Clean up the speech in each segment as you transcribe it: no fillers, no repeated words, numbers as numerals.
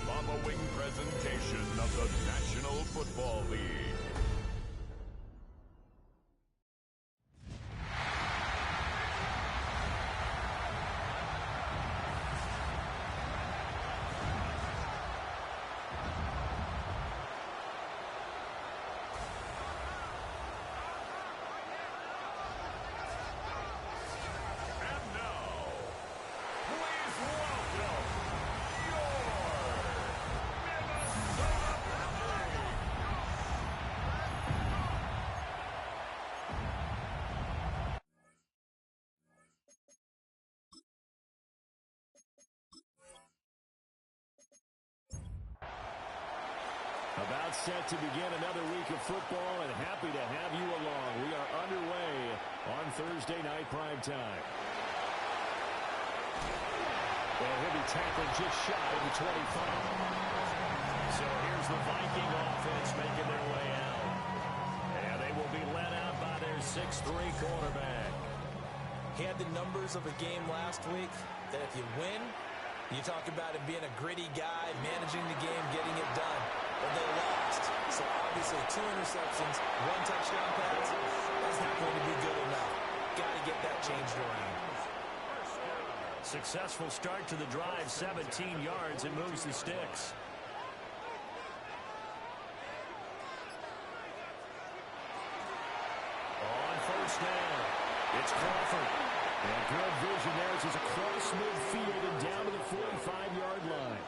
following presentation of the National Football League. About set to begin another week of football, and happy to have you along. We are underway on Thursday night primetime. Well, he'll be tackled just shy of the 25. So here's the Viking offense making their way out. And they will be led out by their 6'3 quarterback. He had the numbers of a game last week that if you win, you talk about him being a gritty guy, managing the game, getting it done. But they lost. So obviously 2 interceptions, 1 touchdown pass, that's not going to be good enough. Got to get that changed around. Successful start to the drive, 17 yards, and moves the sticks. On first down, it's Crawford. And good vision there as he's across midfield and down to the 45-yard line.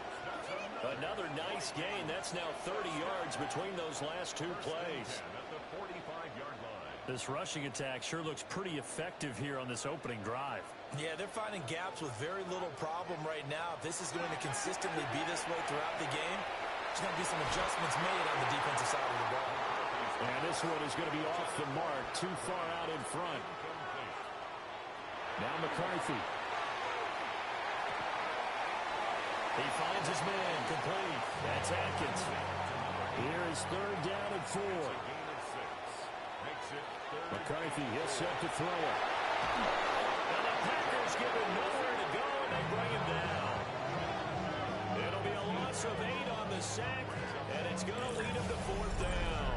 Another nice gain. That's now 30 yards between those last 2 plays. This rushing attack sure looks pretty effective here on this opening drive. Yeah, they're finding gaps with very little problem right now. If this is going to consistently be this way throughout the game, there's going to be some adjustments made on the defensive side of the ball. And this one is going to be off the mark, too far out in front. Now McCarthy. He finds his man, complete. That's Atkins. Here is 3rd down and 4. McCarthy, he'll set to throw it. And the Packers give him nowhere to go, and they bring him down. It'll be a loss of 8 on the sack, and it's going to lead him to 4th down.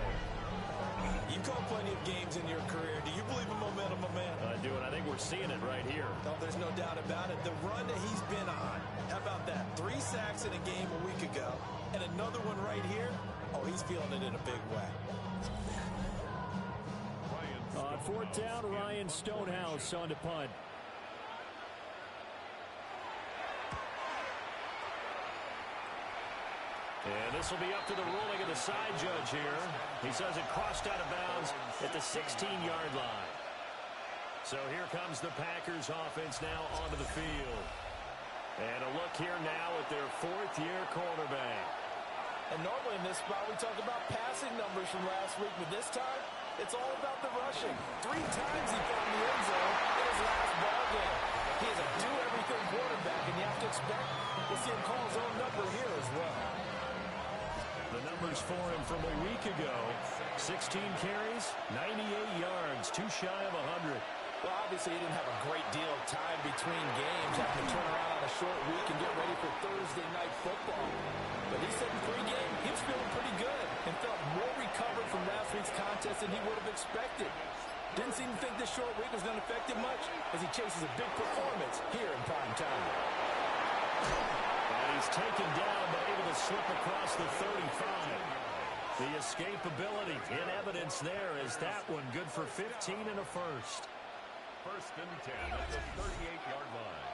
You've called plenty of games in your career. Do you believe in momentum, my man? I do, and I think we're seeing it right here. No, there's no doubt about it. The run that he's been on, how about that? 3 sacks in a game a week ago, and another one right here. Oh, he's feeling it in a big way. On 4th down, Ryan Stonehouse on to punt. And this will be up to the ruling of the side judge here. He says it crossed out of bounds at the 16-yard line. So here comes the Packers offense now onto the field. And a look here now at their 4th-year quarterback. And normally in this spot we talk about passing numbers from last week, but this time it's all about the rushing. 3 times he found the end zone in his last ball game. He is a do-everything quarterback, and you have to expect we'll see him call his own number here as well. The numbers for him from a week ago: 16 carries, 98 yards, too shy of 100. Well, obviously he didn't have a great deal of time between games, having to turn around on a short week and get ready for Thursday night football. But he said in pregame he was feeling pretty good and felt more recovered from last week's contest than he would have expected. Didn't seem to think this short week was going to affect him much as he chases a big performance here in prime time. And he's taken down but able to slip across the 35. The escapability in evidence there as that one good for 15 and a first. 1st and 10 at the 38-yard line.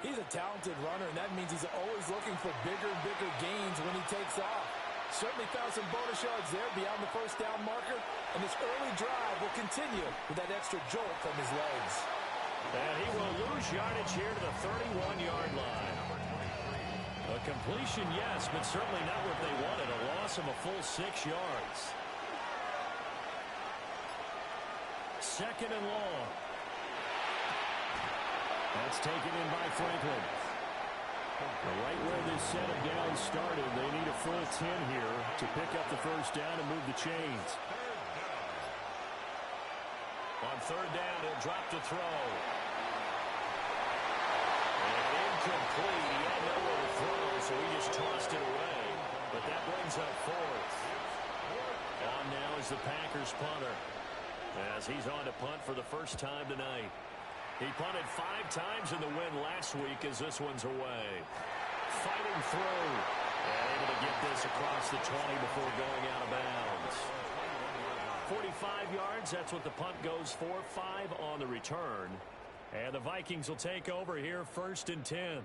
He's a talented runner, and that means he's always looking for bigger and bigger gains when he takes off. Certainly found some bonus yards there beyond the 1st down marker, and this early drive will continue with that extra jolt from his legs. And he will lose yardage here to the 31-yard line. A completion, yes, but certainly not what they wanted. A loss of a full 6 yards. 2nd and long. That's taken in by Franklin. Right where this set of downs started, they need a full 10 here to pick up the 1st down and move the chains. On 3rd down, he'll drop to throw. incomplete. He had nowhere to throw, so he just tossed it away. But that brings up fourth. On now is the Packers punter, as he's on to punt for the first time tonight. He punted 5 times in the win last week as this one's away. Fighting through. And able to get this across the 20 before going out of bounds. 45 yards, that's what the punt goes for. 5 on the return. And the Vikings will take over here, 1st and 10.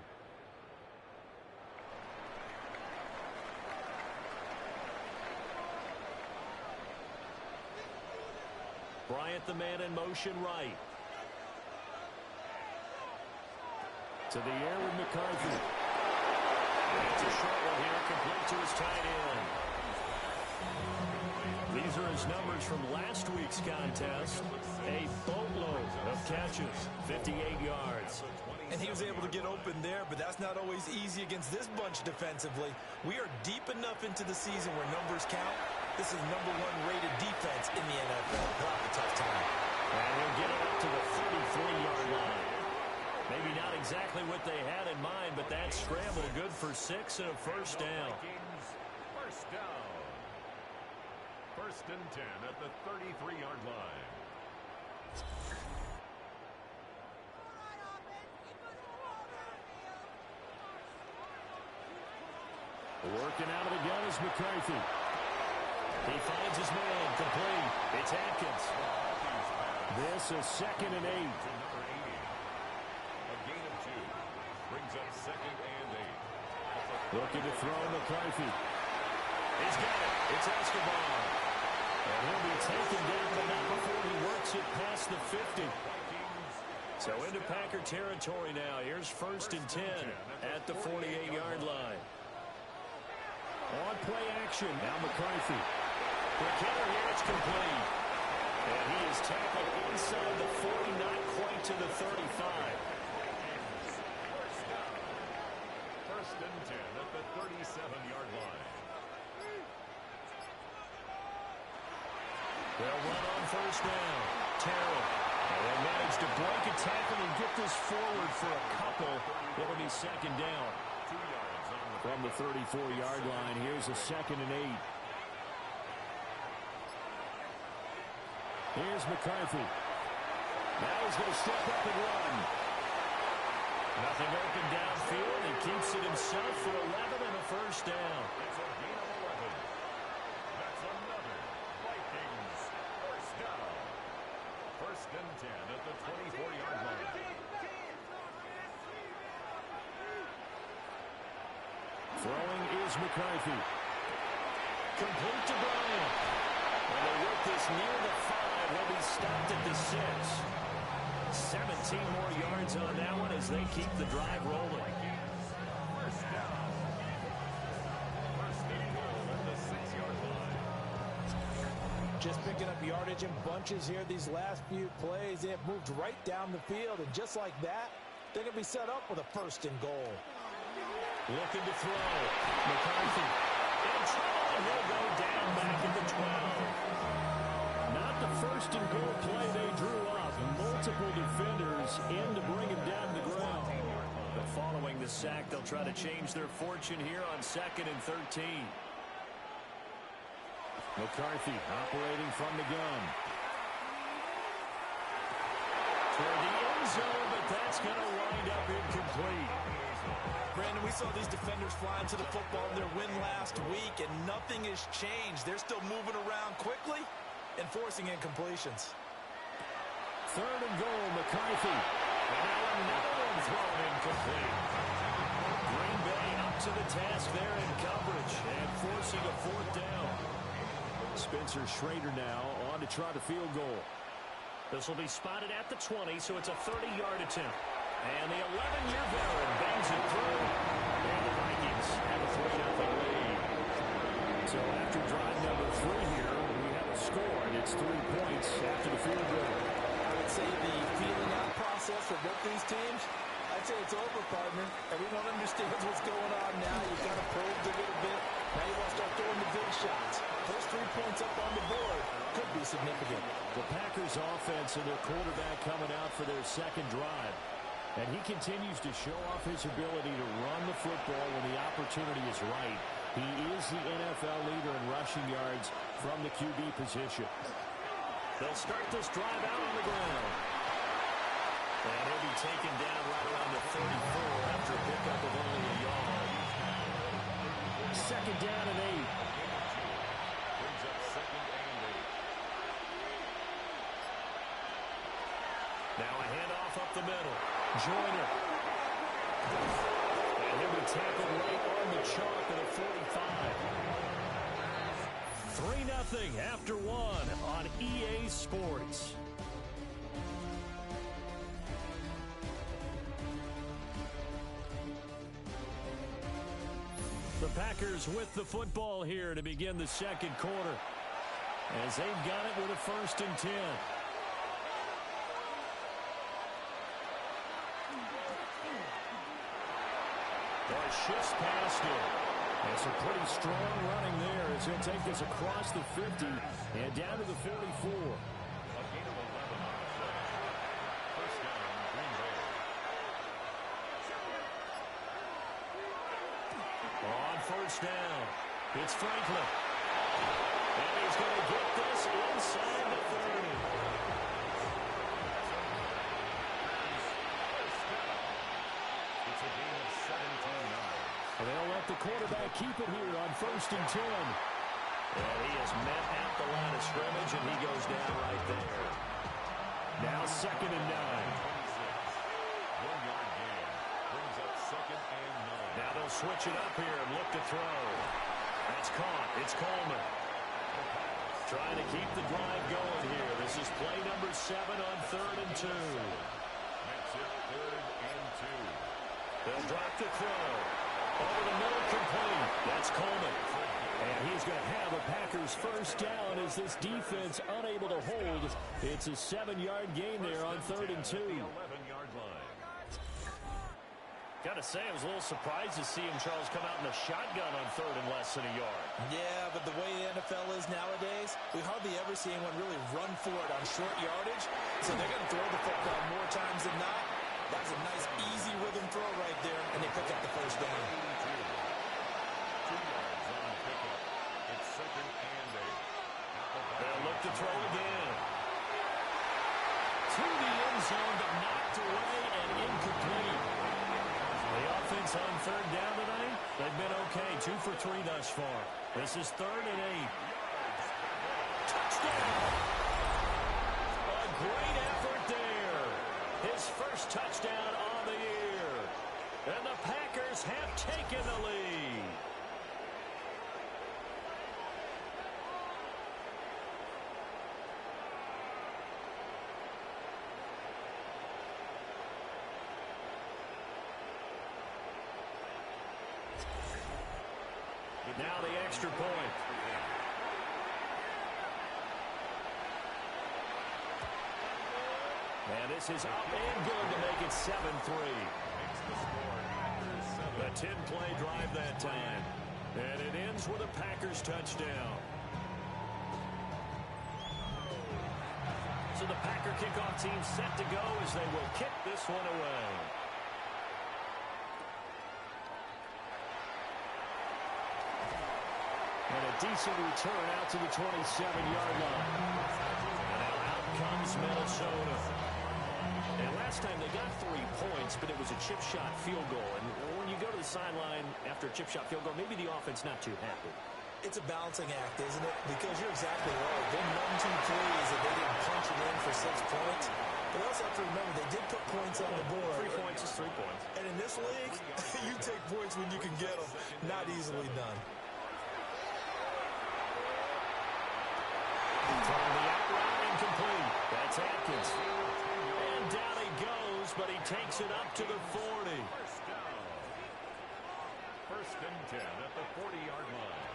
Bryant, the man in motion right. To the air with McCarthy. It's a short one here, complete to his tight end. These are his numbers from last week's contest. A boatload of catches, 58 yards. And he was able to get open there, but that's not always easy against this bunch defensively. We are deep enough into the season where numbers count. This is #1 rated defense in the NFL. He'll have a tough time. And he'll get it up to the 33-yard line. Maybe not exactly what they had in mind, but that scramble good for 6 and a first down. First down. 1st and 10 at the 33-yard line. Working out of the gun is McCarthy. He finds his man, complete. It's Atkins. This is 2nd and 8. Number 80. A gain of 2. Brings up 2nd and 8. Looking to throw McCarthy. He's got it. It's Escobar. And he'll be taken down, but not before he works it past the 50. So into Packer territory now. Here's 1st and 10 at the 48-yard line. On play action. Now McCarthy. McKinnon here, it's complete. And he is tackled inside the 40, not quite to the 35. 1st and 10 at the 37-yard line. They'll run on 1st down. Terrell. And they manage to break a tackle and get this forward for a couple. It'll be 2nd down. 2 yards on the From the 34-yard line, here's a 2nd and 8. Here's McCarthy. Now he's going to step up and run. Nothing open downfield. He keeps it himself for 11 and a first down. It's a gain of 11. That's another Vikings first down. 1st and 10 at the 24-yard line. Throwing is McCarthy. Complete to Bryant. And they work this near the 5. He'll be stopped at the 6. 17 more yards on that one as they keep the drive rolling. First down. 1st and goal at the 6-yard line. Just picking up yardage in bunches here these last few plays. They have moved right down the field, and just like that, they're going to be set up with a 1st and goal. Looking to throw. McCarthy in trouble, and he'll go down back at the 12. Not the 1st and goal play they drew up. Multiple defenders in to bring him down to the ground. But following the sack, they'll try to change their fortune here on 2nd and 13. McCarthy operating from the gun. Toward the end zone, but that's going to wind up incomplete. Brandon, we saw these defenders flying to the football in their win last week, and nothing has changed. They're still moving around quickly and forcing incompletions. 3rd and goal, McCarthy. And now another one thrown incomplete. Green Bay up to the task there in coverage and forcing a 4th down. Spencer Schrader now on to try the field goal. This will be spotted at the 20, so it's a 30-yard attempt. And the 11-year veteran bangs it through. And the Vikings have a 3-0 lead. So after drive number 3 here, we have a score, and it's 3 points after the field goal. I would say the feeling out process for both these teams, I'd say it's over, partner. Everyone understands what's going on now. You've got to probe a little bit. Now you want to start throwing the big shots. Those 3 points up on the board could be significant. The Packers offense and their quarterback coming out for their 2nd drive. And he continues to show off his ability to run the football when the opportunity is right. He is the NFL leader in rushing yards from the QB position. They'll start this drive out on the ground. And he'll be taken down right around the 34 after a pickup of only a yard. Second down and 8. Brings up second and 8. Now a handoff up the middle. Joyner. And he'll be tackled right on the chalk at the 45. 3-0 after 1 on EA Sports. The Packers with the football here to begin the second quarter, as they've got it with a 1st and 10. Shifts past it. And some pretty strong running there as he'll take this across the 50 and down to the 44. A gain of 11 on the play. First down, Green Bay. On first down, it's Franklin. And he's going to get this inside the 30. It's a gain of 17-9. They'll let the quarterback keep it here on 1st and 10. And he is met at the line of scrimmage, and he goes down right there. Now 2nd and 9. 1-yard gain. Brings up 2nd and 9. Now they'll switch it up here and look to throw. That's caught. It's Coleman. Trying to keep the drive going here. This is play number 7 on 3rd and 2. Makes it 3rd and 2. They'll drop the throw. Over the middle, complete. That's Coleman. And he's going to have a Packers first down as this defense unable to hold. It's a 7-yard gain there on 3rd and 2. 11-yard line. Got to say, I was a little surprised to see him, Charles, come out in a shotgun on 3rd and less than a yard. Yeah, but the way the NFL is nowadays, we hardly ever see anyone really run for it on short yardage. So they're going to throw the football more times than not. That was a nice, easy rhythm throw right there, and they pick up the first down. 2 yards on the pickup. It's 2nd and 8. They'll look to throw again. To the end zone, but knocked away and incomplete. The offense on 3rd down tonight, they've been okay. 2 for 3 thus far. This is 3rd and 8. Touchdown! A great effort there. His first touchdown on the year. And the Packers have taken the lead. Now the extra point. And this is up and good to make it 7-3. A 10-play drive that time. And it ends with a Packers touchdown. So the Packer kickoff team set to go as they will kick this one away. And a decent return out to the 27-yard line. And now out comes Minnesota. And last time they got 3 points, but it was a chip shot field goal. And when you go to the sideline after a chip shot field goal, maybe the offense not too happy. It's a balancing act, isn't it? Because you're exactly right. They 1-2 plays that they didn't punch it in for 6 points. But you also have to remember they did put points on the board. 3 points is 3 points. And in this league, you take points when you can get them. Not easily done. Trying the out route incomplete. That's Atkins. And down he goes, but he takes it up to the 40. First down. 1st and 10 at the 40-yard line.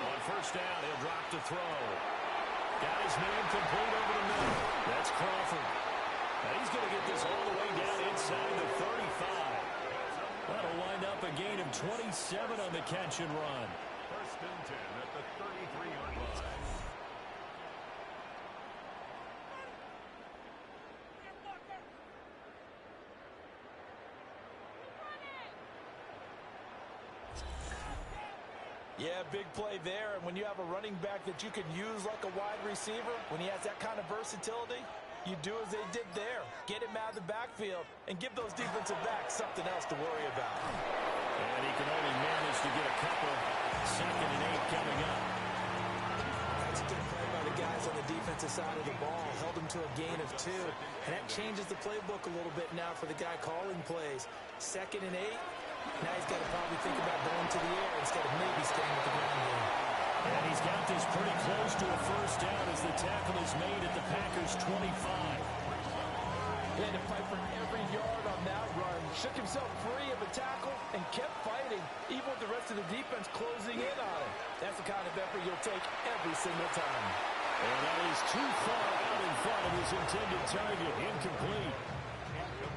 On first down, he'll drop to throw. Got his man complete over the middle. That's Crawford. Now he's going to get this all the way down inside the 35. That'll wind up a gain of 27 on the catch and run. 1st and 10 at the 33-yard line. Yeah, big play there. And when you have a running back that you can use like a wide receiver, when he has that kind of versatility, you do as they did there. Get him out of the backfield and give those defensive backs something else to worry about. And he can only manage to get a couple. 2nd and 8 coming up. That's a good play by the guys on the defensive side of the ball. Held him to a gain of 2. And that changes the playbook a little bit now for the guy calling plays. 2nd and 8. Now he's got to probably think about going to the air instead of maybe staying with the ground game. And he's got this pretty close to a first down as the tackle is made at the Packers' 25. He had to fight for every yard on that run. Shook himself free of a tackle and kept fighting, even with the rest of the defense closing in on him. That's the kind of effort you'll take every single time. And that is too far out in front of his intended target. Incomplete.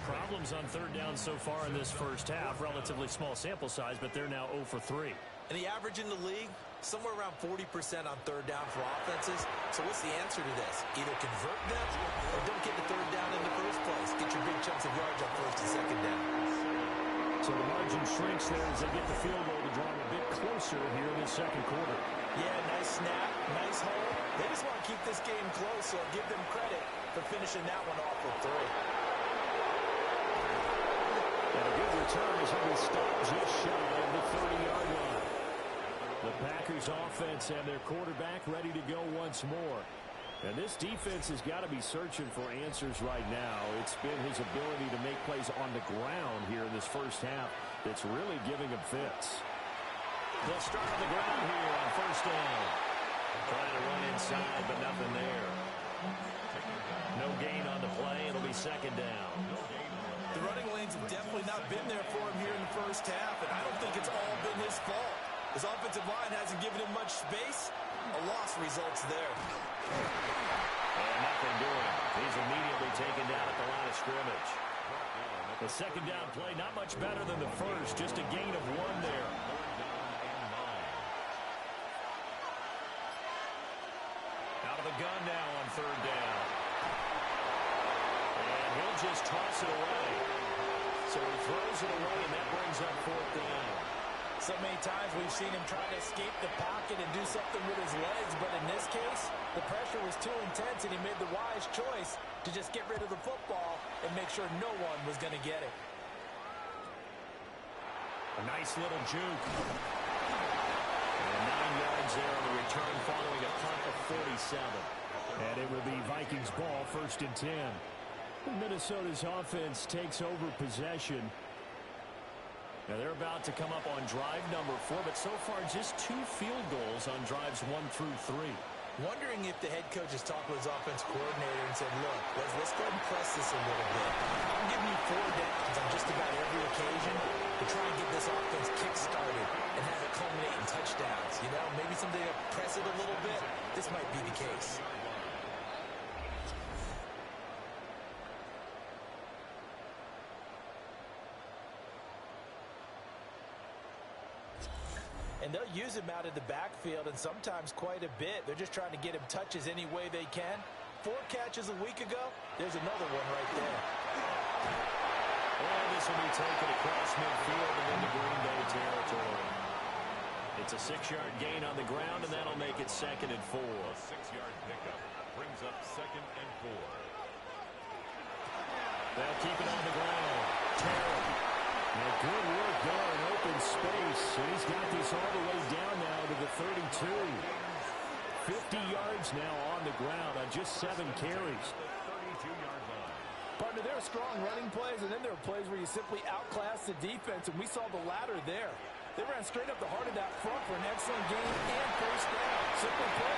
Problems on 3rd down so far in this first half. Relatively small sample size, but they're now 0 for 3. And the average in the league, somewhere around 40% on 3rd down for offenses. So what's the answer to this? Either convert them or don't get the 3rd down in the first place. Get your big chunks of yards on 1st and 2nd down. So the margin shrinks there as they get the field goal to draw them a bit closer here in the 2nd quarter. Yeah, nice snap, nice hold. They just want to keep this game close, so I'll give them credit for finishing that one off with 3. And a good return as he was stopped just shy of the 30-yard line. The Packers offense and their quarterback ready to go once more. And this defense has got to be searching for answers right now. It's been his ability to make plays on the ground here in this first half that's really giving him fits. They'll start on the ground here on 1st down. Trying to run inside, but nothing there. No gain on the play. It'll be 2nd down. The running lanes have definitely not been there for him here in the first half, and I don't think it's all been his fault. His offensive line hasn't given him much space. A loss results there. And nothing doing. He's immediately taken down at the line of scrimmage. The 2nd down play, not much better than the first. Just a gain of 1 there. Out of the gun now on 3rd down. And he'll just toss it away. So he throws it away, and that brings up 4th down. So many times we've seen him try to escape the pocket and do something with his legs, but in this case, the pressure was too intense, and he made the wise choice to just get rid of the football and make sure no one was going to get it. A nice little juke. And 9 yards there on the return following a punt of 47. And it will be Vikings ball, 1st and 10. Minnesota's offense takes over possession. Now they're about to come up on drive number 4, but so far just 2 field goals on drives 1 through 3. Wondering if the head coach has talked with his offense coordinator and said, look, let's go ahead and press this a little bit. I'm giving you 4 downs on just about every occasion to try and get this offense kick-started and have it culminate in touchdowns. You know, maybe someday to press it a little bit. This might be the case. And they'll use him out of the backfield, and sometimes quite a bit. They're just trying to get him touches any way they can. 4 catches a week ago. There's another one right there. And this will be taken across midfield and into Green Bay territory. It's a 6-yard gain on the ground, and that'll make it 2nd and 4. A 6-yard pickup brings up 2nd and 4. They'll keep it on the ground. Terry. Now good work there in open space. And he's got this all the way down now to the 32. 50 yards now on the ground on just 7 carries. 32-yard line. Partner, there are strong running plays, and then there are plays where you simply outclass the defense, and we saw the latter there. They ran straight up the heart of that front for an excellent gain and 1st down. Simply put,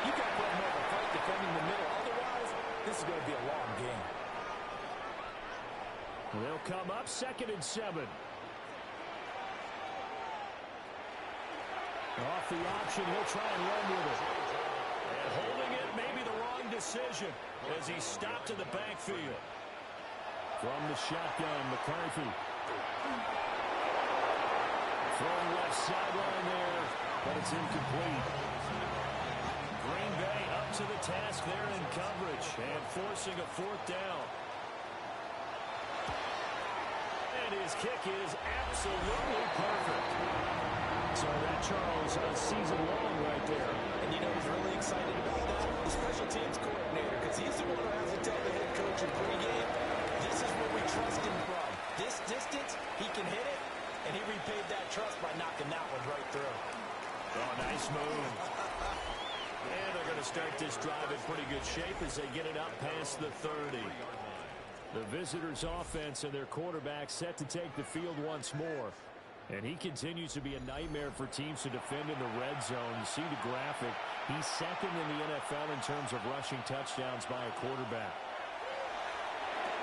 you got to put more of a fight defending the middle. Otherwise, this is going to be a long game. They'll come up 2nd and 7. Off the option, he'll try and run with it. And holding it may be the wrong decision as he's stopped in the backfield. From the shotgun, McCarthy. From left sideline there, but it's incomplete. Green Bay up to the task there in coverage and forcing a 4th down. And his kick is absolutely perfect. So that, Charles, season long right there. And you know who's really excited about that? The special teams coordinator, because he's the one who has to tell the head coach in pregame, this is where we trust him from. This distance, he can hit it, and he repaid that trust by knocking that one right through. Oh, nice move. And they're going to start this drive in pretty good shape as they get it up past the 30. The visitors' offense and their quarterback set to take the field once more. And he continues to be a nightmare for teams to defend in the red zone. You see the graphic. He's second in the NFL in terms of rushing touchdowns by a quarterback.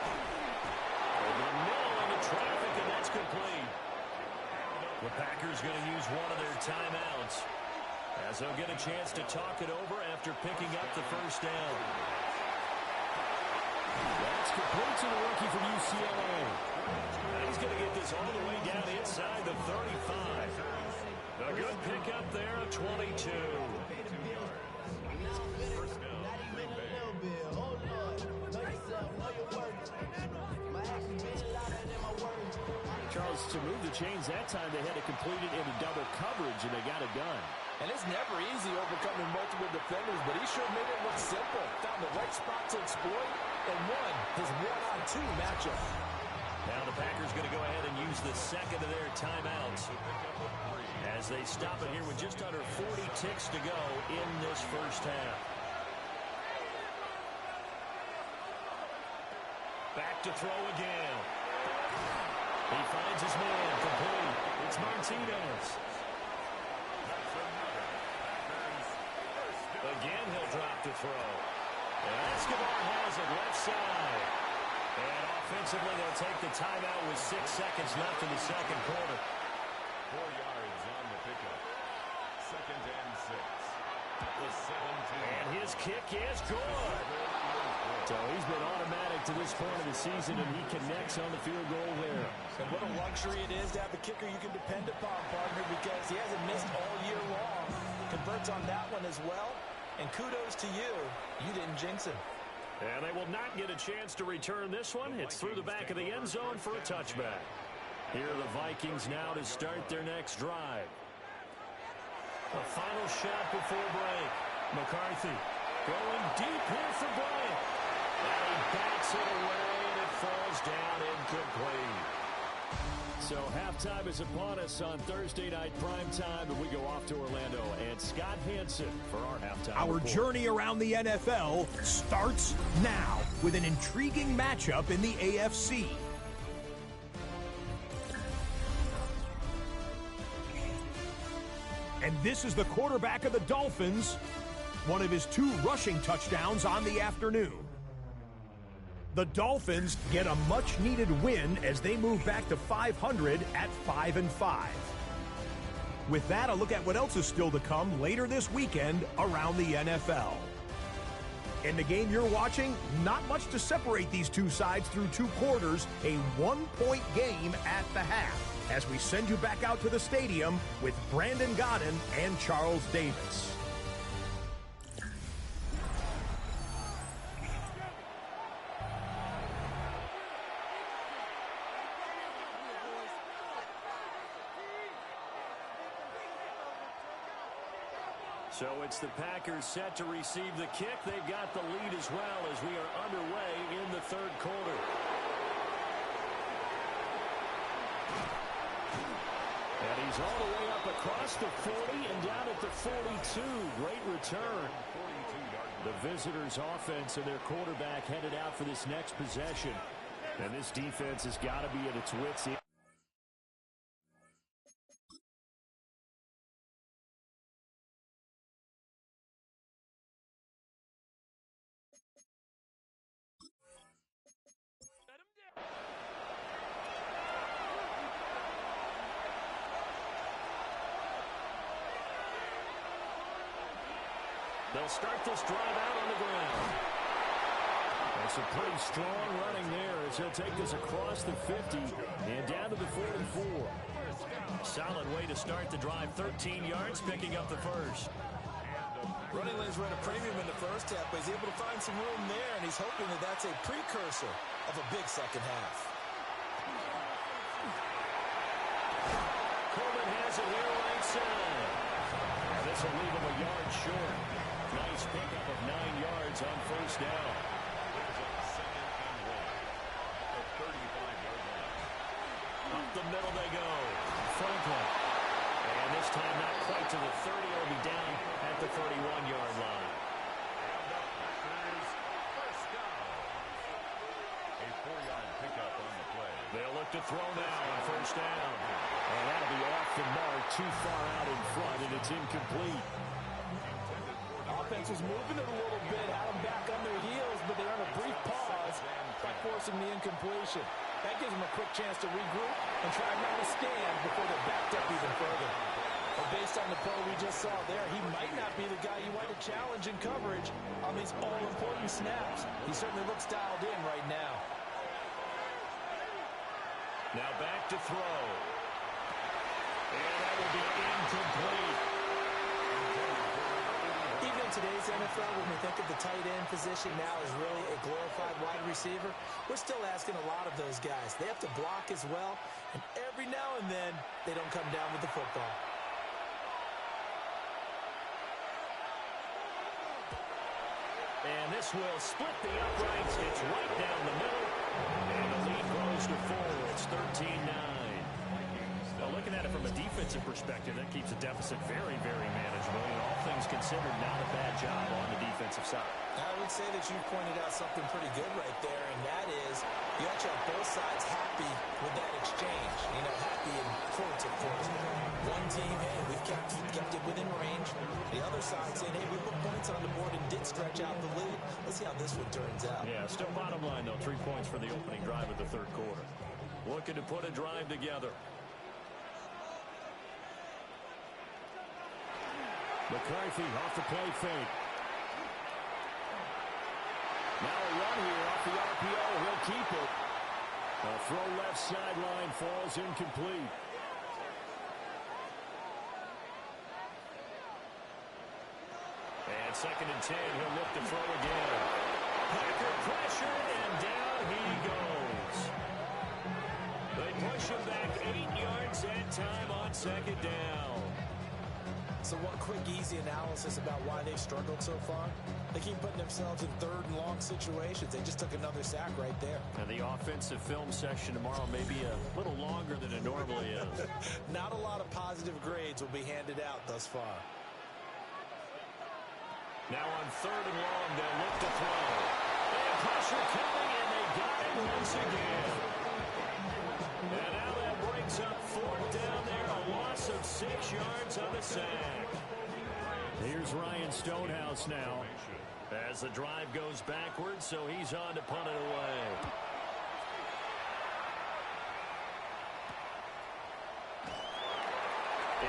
Over the middle into traffic, and that's complete. The Packers going to use one of their timeouts as they'll get a chance to talk it over after picking up the first down. That's complete to the rookie from UCLA. He's going to get this all the way down inside the 35. A good pickup there, 22. Charles, to move the chains that time, they had to complete it into double coverage, and they got it done. And it's never easy overcoming multiple defenders, but he sure made it look simple. Found the right spot to exploit and won his one-on-two matchup. Now the Packers going to go ahead and use the second of their timeouts as they stop it here with just under 40 ticks to go in this first half. Back to throw again. He finds his man complete. It's Martinez. Again, he'll drop the throw. And Escobar has it left side. And offensively, they'll take the timeout with 6 seconds left in the second quarter. 4 yards on the pickup. 2nd and 6. The 17. And his kick is good. So he's been automatic to this point of the season, and he connects on the field goal there. And what a luxury it is to have a kicker you can depend upon, partner, because he hasn't missed all year long. Converts on that one as well. And kudos to you. You didn't jinx him. And they will not get a chance to return this one. It's through the back of the end zone for a touchback. Here are the Vikings now to start their next drive. A final shot before break. McCarthy going deep here for Bryant. And he bats it away, and it falls down incomplete. So halftime is upon us on Thursday night primetime, and we go off to Orlando. And Scott Hansen for our halftime Our report. journey around the NFL starts now with an intriguing matchup in the AFC. And this is the quarterback of the Dolphins, one of his 2 rushing touchdowns on the afternoon. The Dolphins get a much-needed win as they move back to 500 at 5-5. With that, a look at what else is still to come later this weekend around the NFL. In the game you're watching, not much to separate these two sides through 2 quarters, a 1-point game at the half, as we send you back out to the stadium with Brandon Godden and Charles Davis. So it's the Packers set to receive the kick. They've got the lead as well as we are underway in the third quarter. And he's all the way up across the 40 and down at the 42. Great return. The visitors' offense and their quarterback headed out for this next possession. And this defense has got to be at its wits' end. They'll start this drive out on the ground. That's a pretty strong running there as he'll take this across the 50 and down to the 44. Solid way to start the drive. 13 yards, picking up the first. Running lanes were at a premium in the first half, but he's able to find some room there, and he's hoping that that's a precursor of a big second half. Coleman has it here right side. And this will leave him a yard short. Nice pickup of 9 yards on first down. There's a 2nd and 1. A 35-yard line. Up the middle they go. Franklin. And this time not quite to the 30. It'll be down at the 31-yard line. And the Packers first down. A 4-yard pickup on the play. They'll look to throw now on first down. And that'll be off the mark, too far out in front, and it's incomplete. Offense was moving it a little bit, had them back on their heels, but they're on a brief pause by forcing the incompletion. That gives them a quick chance to regroup and try and run a stand before they're backed up even further. But based on the play we just saw there, he might not be the guy you want to challenge in coverage on these all-important snaps. He certainly looks dialed in right now. Now back to throw. And that will be incomplete. Even in today's NFL, when we think of the tight end position now as really a glorified wide receiver, we're still asking a lot of those guys. They have to block as well, and every now and then, they don't come down with the football. And this will split the uprights. It's right down the middle. And the lead grows to 4. It's 13-9. Now, looking at it from a defensive perspective, that keeps the deficit very, very manageable. And all things considered, not a bad job on the defensive side. I would say that you pointed out something pretty good right there, and that is you actually have both sides happy with that exchange. You know, happy in quotes, of course. One team, hey, we've kept it within range. The other side saying, hey, we put points on the board and did stretch out the lead. Let's see how this one turns out. Yeah, still bottom line, though. 3 points for the opening drive of the third quarter. Looking to put a drive together. McCarthy off the play fake. Now a run here off the RPO. He'll keep it. A throw left sideline falls incomplete. And 2nd and 10. He'll look to throw again. Packer pressure, and down he goes. They push him back 8 yards that time on 2nd down. So one quick, easy analysis about why they've struggled so far. They keep putting themselves in 3rd and long situations. They just took another sack right there. And the offensive film session tomorrow may be a little longer than it normally is. Not a lot of positive grades will be handed out thus far. Now on 3rd and long, they'll look to throw. And pressure coming, and they got it once again. And now that brings up 4th down there, a loss of 6 yards on the sack. Here's Ryan Stonehouse now as the drive goes backwards, so he's on to punt it away.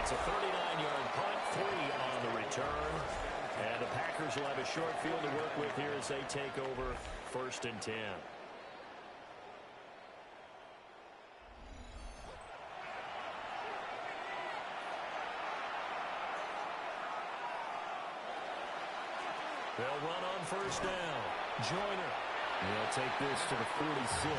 It's a 39-yard punt, 3 on the return. And the Packers will have a short field to work with here as they take over 1st and 10. They'll run on 1st down. Joyner. They'll take this to the 46.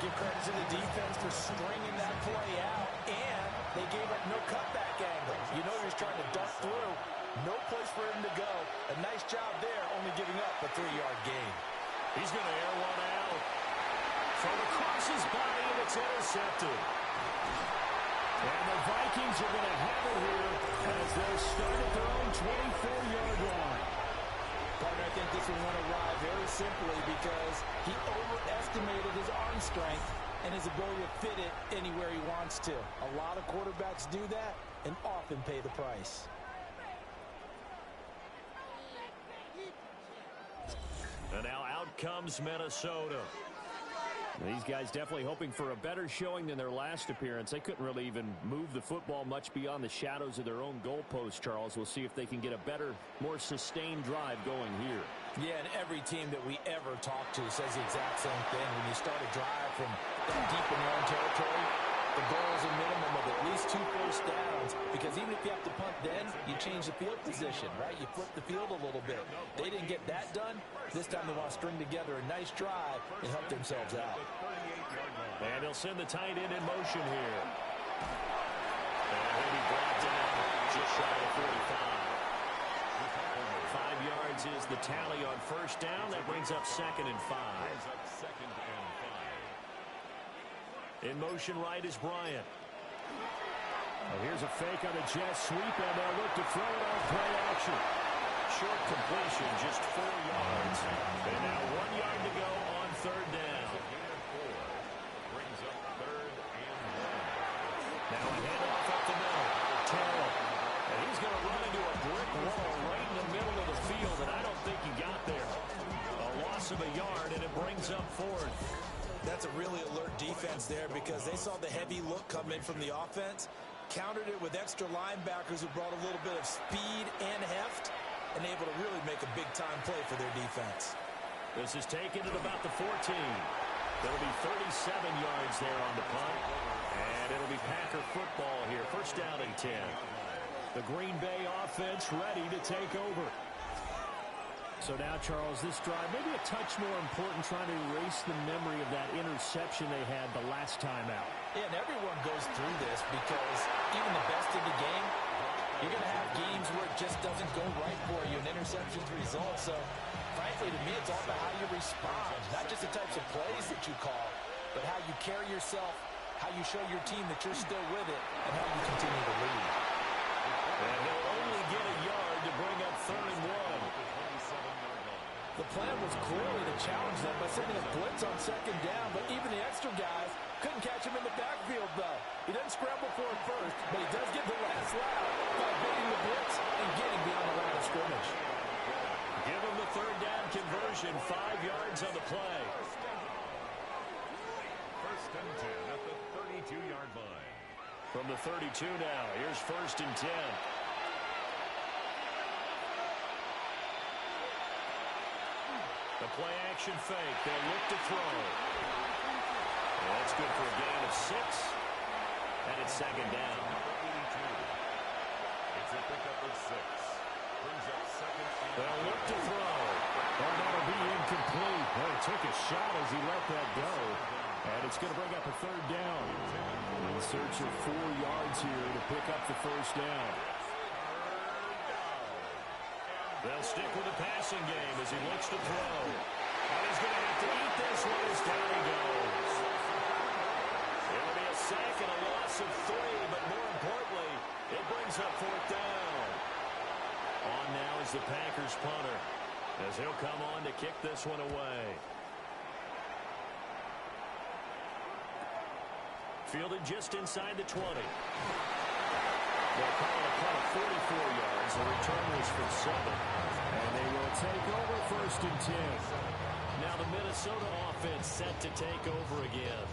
Give credit to the defense for stringing that play out, and they gave up no cutback angle. You know you're trying to duck through. No place for him to go. A nice job there, only giving up a 3-yard gain. He's going to air one out. Thrown across his body, and it's intercepted. And the Vikings are going to have it here as they start at their own 24-yard line. Partner, I think this one went awry very simply because he overestimated his arm strength and his ability to fit it anywhere he wants to. A lot of quarterbacks do that and often pay the price. And now out comes Minnesota. These guys definitely hoping for a better showing than their last appearance. They couldn't really even move the football much beyond the shadows of their own goalpost, Charles. We'll see if they can get a better, more sustained drive going here. Yeah, and every team that we ever talk to says the exact same thing. When you start a drive from that deep in your own territory, the goal is a minimum of at least 2 first downs, because even if you have to punt then, you change the field position, right? You flip the field a little bit. They didn't get that done. This time they want to string together a nice drive and help themselves out. And he'll send the tight end in motion here. And he'll be brought down just shy of 45. 5 yards is the tally on first down. That brings up 2nd and 5. In motion right is Bryant. Oh, here's a fake on a jet sweep, and they'll look to throw it on play action. Short completion, just 4 yards. And now 1 yard to go on third down. Brings up 3rd and 1. Now a handoff up the middle. Terrell. And he's going to run into a brick wall right in the middle of the field, and I don't think he got there. A loss of a yard, and it brings up 4th. That's a really alert defense there because they saw the heavy look come in from the offense, countered it with extra linebackers who brought a little bit of speed and heft, and able to really make a big-time play for their defense. This is taken at about the 14. There'll be 37 yards there on the punt, and it'll be Packer football here. First down and 10. The Green Bay offense ready to take over. So now, Charles, this drive maybe a touch more important, trying to erase the memory of that interception they had the last time out. Yeah, and everyone goes through this because even the best in the game, you're going to have games where it just doesn't go right for you, and interceptions result. So, frankly, to me, it's all about how you respond, not just the types of plays that you call, but how you carry yourself, how you show your team that you're still with it, and how you continue to lead. And he'll only get a yard to bring up 3rd and 1. The plan was clearly to challenge them by sending a blitz on 2nd down, but even the extra guys couldn't catch him in the backfield, though. He doesn't scramble for it first, but he does get the last lap by beating the blitz and getting beyond the line of scrimmage. Give him the 3rd down conversion, 5 yards on the play. 1st and 10 at the 32-yard line. From the 32 now, here's 1st and 10. The play-action fake. They'll look to throw. That's good for a gain of 6. And it's 2nd down. It's a pickup of 6. Brings up 2nd and They'll look to throw. Oh, that'll be incomplete. Well, he took a shot as he let that go. And it's going to bring up a 3rd down. In search of 4 yards here to pick up the 1st down. They'll stick with the passing game as he looks to throw. And he's going to have to eat this one as down he goes. It'll be a sack and a loss of 3, but more importantly, it brings up 4th down. On now is the Packers punter, as he'll come on to kick this one away. Fielded just inside the 20. They'll call it a punt of 44 yards. The return was for 7. And they will take over 1st and 10. Now the Minnesota offense set to take over again.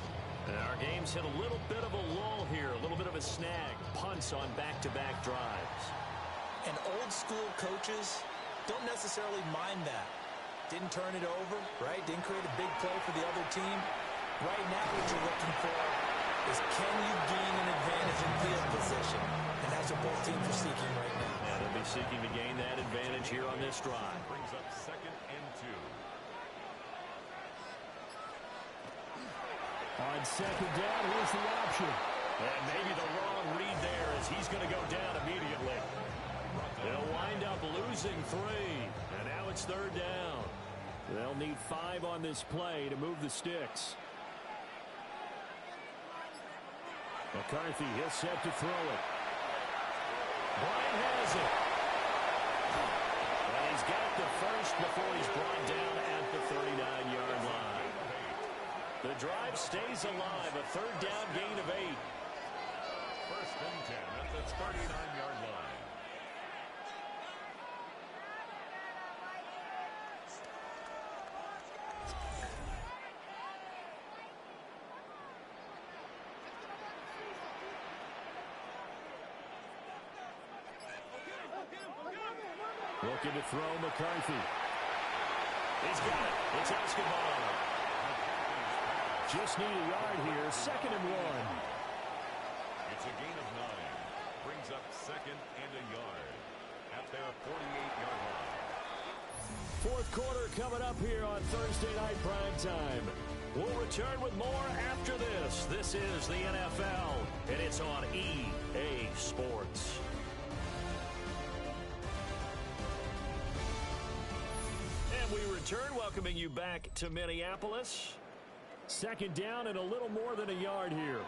And our game's hit a little bit of a lull here, a little bit of a snag. Punts on back-to-back drives. And old-school coaches don't necessarily mind that. Didn't turn it over, right? Didn't create a big play for the other team. Right now what you're looking for is can you gain an advantage in field position? And that's what both teams are seeking right now. Yeah, they'll be seeking to gain that advantage here on this drive. brings up 2nd and 2. On 2nd down, here's the option. And maybe the wrong read there as he's going to go down immediately. They'll wind up losing 3. And now it's 3rd down. They'll need 5 on this play to move the sticks. McCarthy, he'll set to throw it. Bryant has it. And he's got the first before he's brought down at the 39-yard line. The drive stays alive. A 3rd down gain of 8. 1st and 10 at the 39-yard line. Looking to throw McCarthy. He's got it. It's Escobar. Just need a yard here. 2nd and 1. It's a gain of 9. Brings up 2nd and a yard at their 48-yard line. 4th quarter coming up here on Thursday Night Prime Time. We'll return with more after this. This is the NFL, and it's on EA Sports. And we return, welcoming you back to Minneapolis. Second down and a little more than a yard here.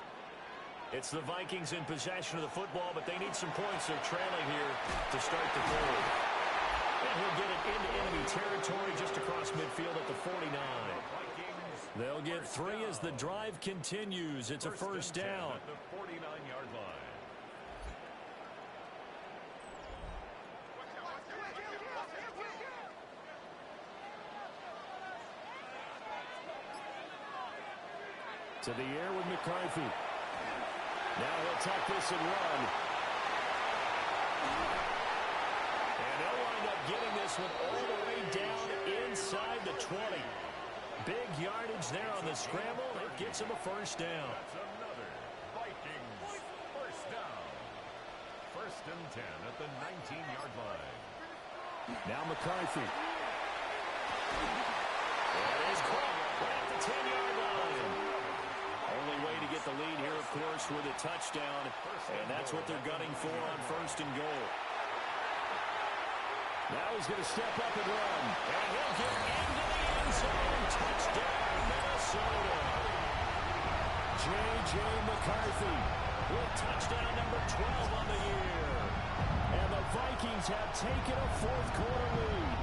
It's the Vikings in possession of the football, but they need some points. They're trailing here to start the third. And he'll get it into enemy territory just across midfield at the 49. They'll get 3 as the drive continues. It's a first down. At the 49-yard line. To the air with McCarthy. Now he'll tuck this and run. And they'll wind up getting this one all the way down inside the 20. Big yardage there on the scramble. It gets him a first down. That's another Vikings first down. First and 10 at the 19-yard line. Now McCarthy. That is caught right at the 10-yard line. Only way to get the lead here, of course, with a touchdown. And that's what they're gunning for on first and goal. Now he's going to step up and run. And he'll get into the end zone. Touchdown, Minnesota. J.J. McCarthy with touchdown number 12 on the year. And the Vikings have taken a fourth-quarter lead.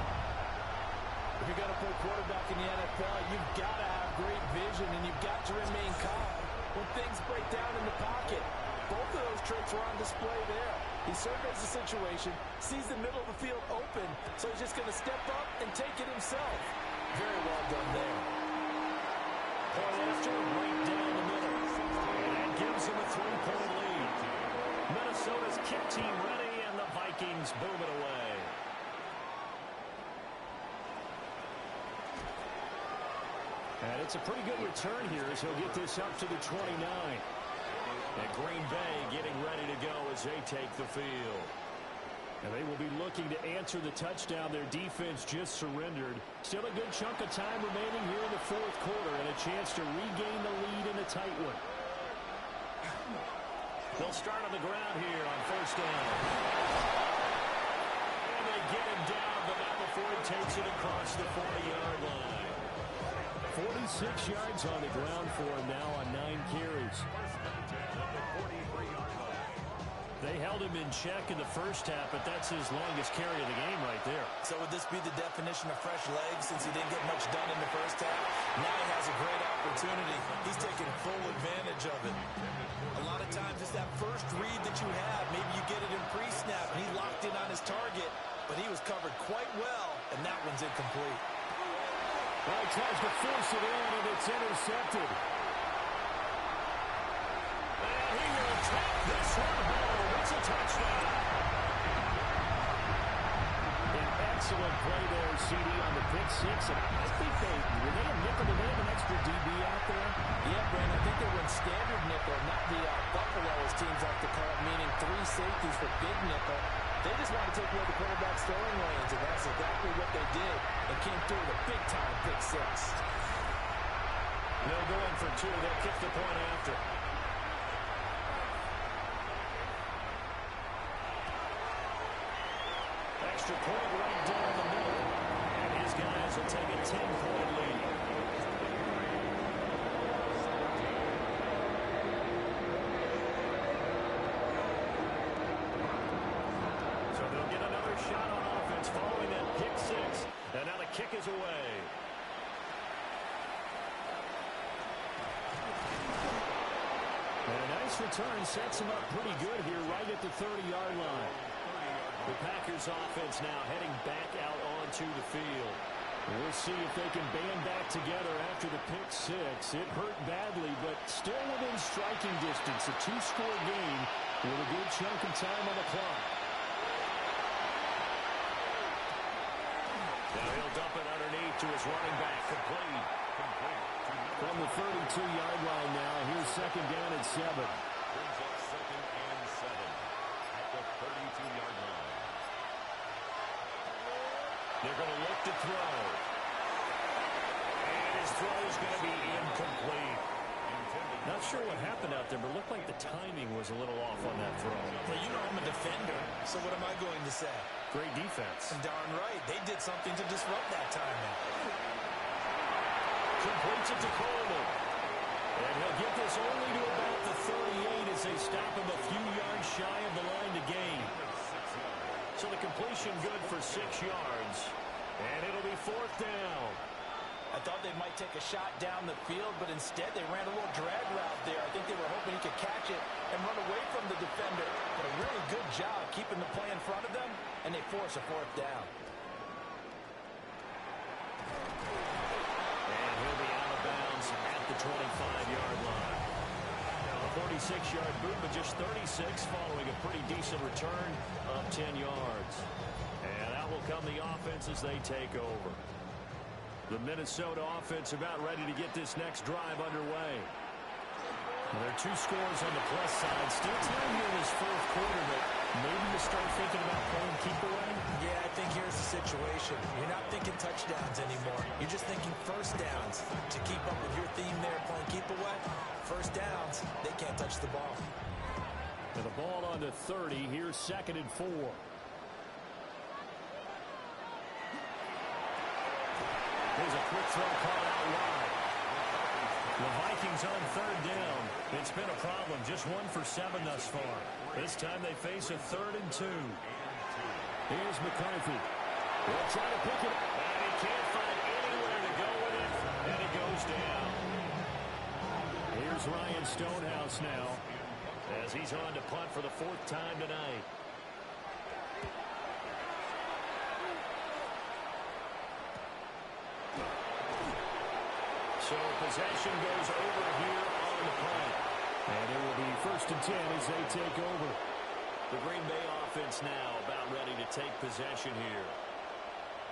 If you're going to play quarterback in the NFL, you've got to have great vision, and you've got to remain calm when things break down in the pocket. Both of those traits were on display there. He surveys the situation, sees the middle of the field open, so he's just going to step up and take it himself. Very well done there. Point after, right down the middle. And that gives him a 3-point lead. Minnesota's kick team ready, and the Vikings boom it away. And it's a pretty good return here as he'll get this up to the 29. And Green Bay getting ready to go as they take the field. And they will be looking to answer the touchdown their defense just surrendered. Still a good chunk of time remaining here in the fourth quarter and a chance to regain the lead in a tight one. They'll start on the ground here on first down. And they get him down, but not before he takes it across the 40-yard line. 46 yards on the ground for him now on 9 carries. They held him in check in the first half, but that's his longest carry of the game right there. So would this be the definition of fresh legs since he didn't get much done in the first half? Now he has a great opportunity. He's taking full advantage of it. A lot of times it's that first read that you have. Maybe you get it in pre-snap, and he locked in on his target, but he was covered quite well, and that one's incomplete. Well, he tries to force it in, and it's intercepted. And he will take this one home. It's a touchdown. An excellent play there, CD, on the pick six. And I think were they a nickel? Did they have an extra DB out there? Yeah, Brandon, I think they went standard nickel, not the Buffalo, as teams like to call it, meaning 3 safeties for big nickel. They just want to take away the quarterback's throwing lanes, and that's exactly what they did. They came through with a big-time pick six. They'll go in for 2. They'll kick the point after. Extra point right down the middle. And his guys will take a 10-point lead. So they'll get another shot on offense following that pick six. And now the kick is away. And a nice return sets him up pretty good here right at the 30-yard line. The Packers offense now heading back out onto the field. We'll see if they can band back together after the pick six. It hurt badly, but still within striking distance. A 2-score game with a good chunk of time on the clock. Now he'll dump it underneath to his running back. Complete. From the 32-yard line now, here's second down at 7. Brings up second and 7 at the 32-yard line. They're going to look to throw. And his throw is going to be incomplete. Not sure what happened out there, but it looked like the timing was a little off on that throw. Well, you know I'm a defender, so what am I going to say? Great defense. Darn right. They did something to disrupt that timing. Completes it to Coleman. And he'll get this only to about the 38 as they stop him a few yards shy of the line to gain. So the completion good for 6 yards. And it'll be 4th down. I thought they might take a shot down the field, but instead they ran a little drag route there. I think they were hoping he could catch it and run away from the defender. But a really good job keeping the play in front of them, and they force a 4th down. And he'll be out of bounds at the 25-yard line. A 46-yard boot, but just 36 following a pretty decent return of 10 yards. And out will come the offense as they take over. The Minnesota offense about ready to get this next drive underway. There are 2 scores on the plus side. Still time here in this 4th quarter, but maybe you start thinking about playing keep away? Yeah, I think here's the situation. You're not thinking touchdowns anymore. You're just thinking first downs. To keep up with your theme there, playing keep away, first downs, they can't touch the ball. And the ball on to 30. Here's 2nd and 4. There's a quick throw caught out wide. The Vikings on 3rd down. It's been a problem. Just 1 for 7 thus far. This time they face a 3rd and 2. Here's McCarthy. They'll try to pick it up. And he can't find anywhere to go with it. And it goes down. Here's Ryan Stonehouse now, as he's on to punt for the 4th time tonight. So possession goes over here on the punt. And it will be 1st and 10 as they take over. The Green Bay offense now about ready to take possession here.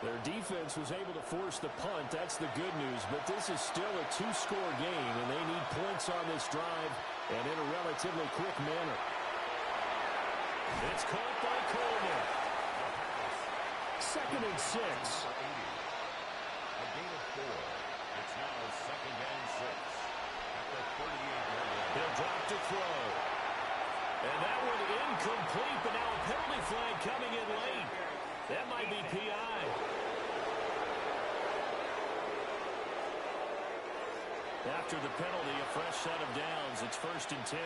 Their defense was able to force the punt. That's the good news. But this is still a 2-score game, and they need points on this drive and in a relatively quick manner. It's caught by Coleman. 2nd and 6. A gain of 4. It's now 2nd and 6 at the 38-yard line. He'll drop to throw. And that one incomplete, but now a penalty flag coming in late. That might be PI. After the penalty, a fresh set of downs. It's 1st and 10.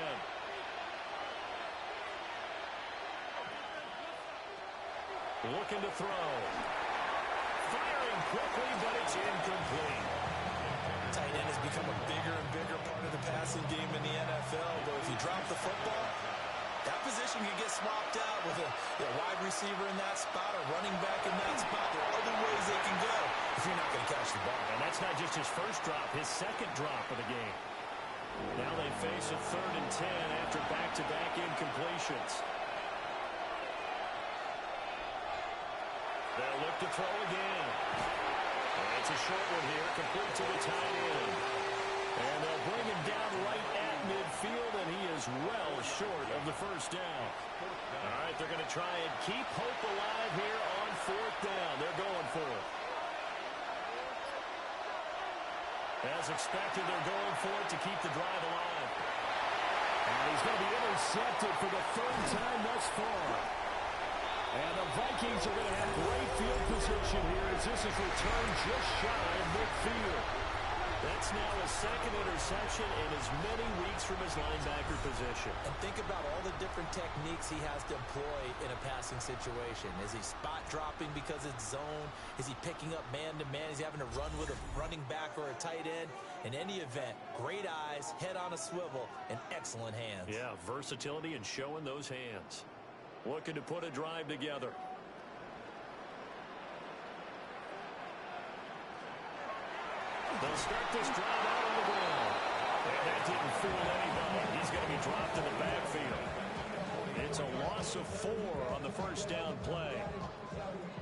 Looking to throw. Firing quickly, but it's incomplete. Tight end has become a bigger and bigger part of the passing game in the NFL, but if you drop the football, that position can get swapped out with a wide receiver in that spot, a running back in that spot. There are other ways they can go if you're not going to catch the ball. And that's not just his first drop, his 2nd drop of the game. Now they face a 3rd and 10 after back-to-back incompletions. They'll look to throw again. And it's a short one here, complete to the tight end. And they'll bring him down right at midfield, and he is well short of the 1st down. All right, they're going to try and keep hope alive here on 4th down. They're going for it. As expected, they're going for it to keep the drive alive. And he's going to be intercepted for the 3rd time thus far. And the Vikings are going to have great field position here as this is returned just shy of midfield. That's now his 2nd interception in as many weeks from his linebacker position. And think about all the different techniques he has to employ in a passing situation. Is he spot dropping because it's zone? Is he picking up man-to-man? Is he having to run with a running back or a tight end? In any event, great eyes, head on a swivel, and excellent hands. Yeah, versatility and showing those hands. Looking to put a drive together. They'll start this drive out on the ground. And that didn't fool anybody. He's going to be dropped in the backfield. It's a loss of 4 on the 1st down play.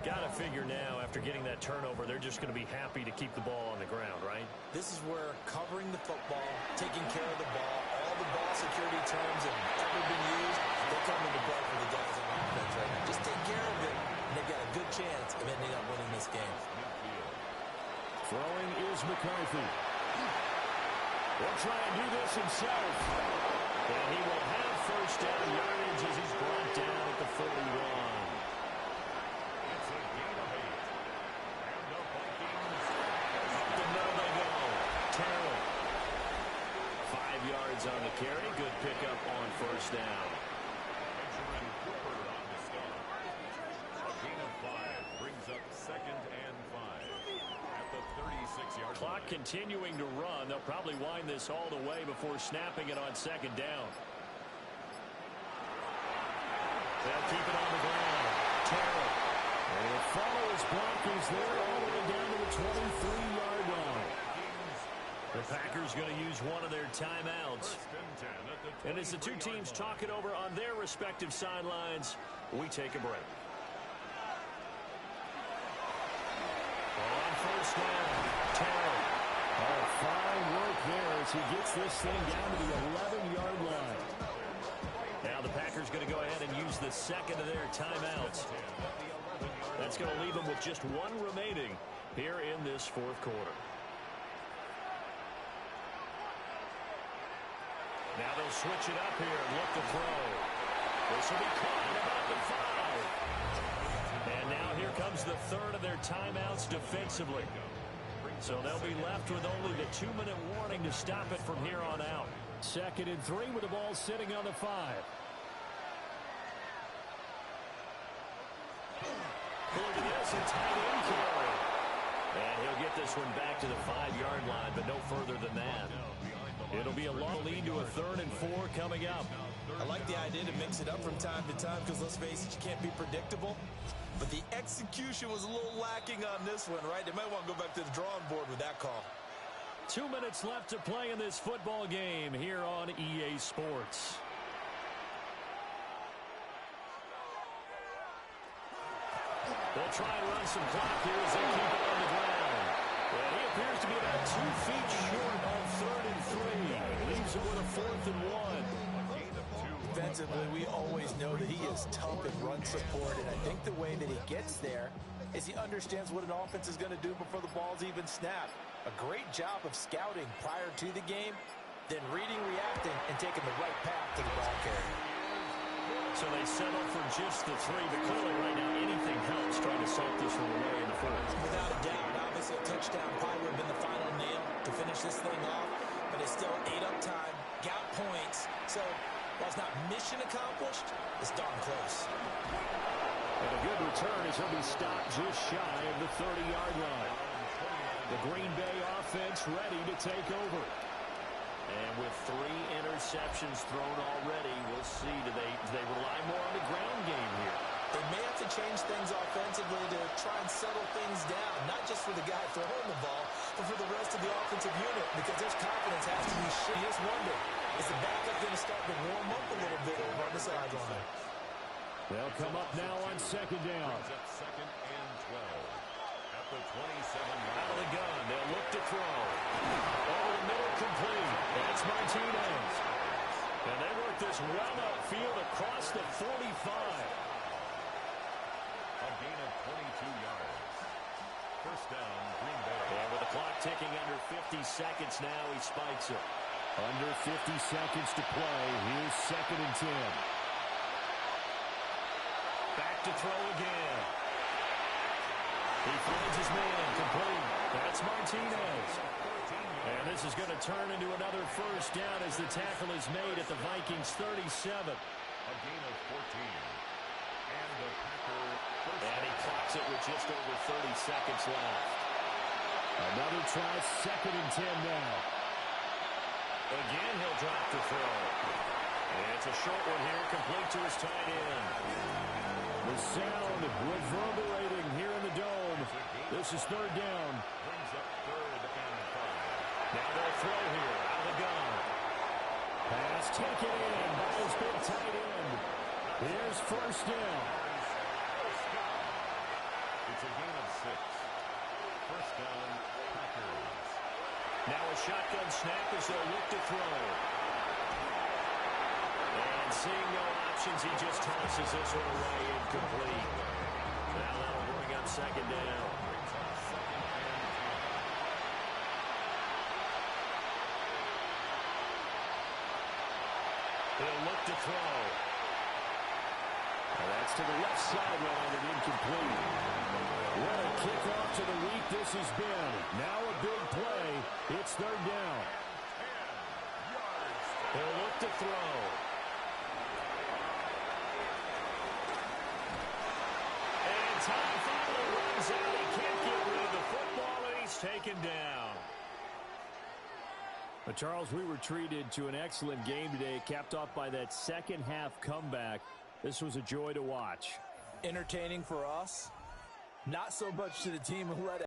Got to figure now, after getting that turnover, they're just going to be happy to keep the ball on the ground, right? This is where covering the football, taking care of the ball, all the ball security terms have ever been used, they come into play for the guys on offense right now. Just take care of it, and they've got a good chance of ending up winning this game. Throwing is McCarthy. Will try and do this himself. And he will have first down yardage as he's brought down at the 41. It's a gain of 8. And the Vikings Up the middle they go. Terrell. 5 yards on the carry. Good pickup on first down. Benjamin Cooper on the stop. A gain of 5 brings up 2nd and 5 at the 36-yard Clock line. continuing to run. They'll probably wind this all the way before snapping it on 2nd down. They'll keep it on the ground. Terrell. And the follow his blockers there all the way down to the 23-yard line. The Packers going to use one of their timeouts. First and 10 at the And as the two 23-yard teams line. talk it over on their respective sidelines, we take a break. On first down, Terrell. Oh, fine work there as he gets this thing down to the 11-yard line. Now the Packers going to go ahead and use the second of their timeouts. That's going to leave them with just one remaining here in this fourth quarter. Now they'll switch it up here and look to throw. This will be caught at about the 5. And now here comes the third of their timeouts defensively. So they'll be left with only the 2-minute warning to stop it from here on out. 2nd and 3 with the ball sitting on the 5. Look at this, a tight end carry. And he'll get this one back to the 5-yard line, but no further than that. It'll be a long lead to a 3rd and 4 coming up. I like the idea to mix it up from time to time because, let's face it, you can't be predictable. But the execution was a little lacking on this one, right? They might want to go back to the drawing board with that call. 2 minutes left to play in this football game here on EA Sports. They'll try and run some clock here as they keep it on the ground. Well, he appears to be about 2 feet short on 3rd and 3. Leaves him with a 4th and 1. Defensively, we always know that he is tough in run support, and I think the way that he gets there is he understands what an offense is going to do before the ball's even snapped. A great job of scouting prior to the game, then reading, reacting, and taking the right path to the ball carrier. So they settle for just the 3, but clearly right now anything helps trying to soak this one away in the 4th. Without a doubt, obviously a touchdown probably would have been the final nail to finish this thing off, but it's still ate up time, got points, so while it's not mission accomplished, it's darn close. And a good return as he'll be stopped just shy of the 30-yard line. The Green Bay offense ready to take over. And with 3 interceptions thrown already, we'll see, do they rely more on the ground game here? They may have to change things offensively to try and settle things down, not just for the guy throwing the ball, but for the rest of the offensive unit, because there's confidence has to be shared. You just wonder, is the backup going to start to warm up a little bit over on the sideline? They'll come up now on 2nd down. Brings up 2nd and 12 at the 27-yard Out of the gun, they'll look to throw. Over the middle, complete. That's Martinez. And they work this well upfield across the 45. A gain of 22 yards. First down, Green Bay. And with the clock ticking under 50 seconds now, he spikes it. Under 50 seconds to play. Here's 2nd and 10. Back to throw again. He finds his man, complete. That's Martinez. And this is going to turn into another first down as the tackle is made at the Vikings 37. A gain of 14. And the Packer first And he clocks it with just over 30 seconds left. Another try, 2nd and 10 now. Again, he'll drop the throw. And it's a short one here, complete to his tight end. The sound reverberating here in the dome. This is 3rd down. brings up 3rd and 5. Now they'll throw here, out of the gun. Pass taken in by his big tight end. Here's first down. It's a gain of 6. First down, Packers. Now a shotgun snap as they'll look to throw. And seeing no options, he just tosses this one away incomplete. Now that'll bring up 2nd down. He'll look to throw. And that's to the left sideline and incomplete. What a kickoff to the week this has been. Now a big play. It's third down. He'll look to throw. And time finally runs out. He can't get rid of the football, and he's taken down. But Charles, we were treated to an excellent game today, capped off by that second half comeback. This was a joy to watch. Entertaining for us. Not so much to the team who led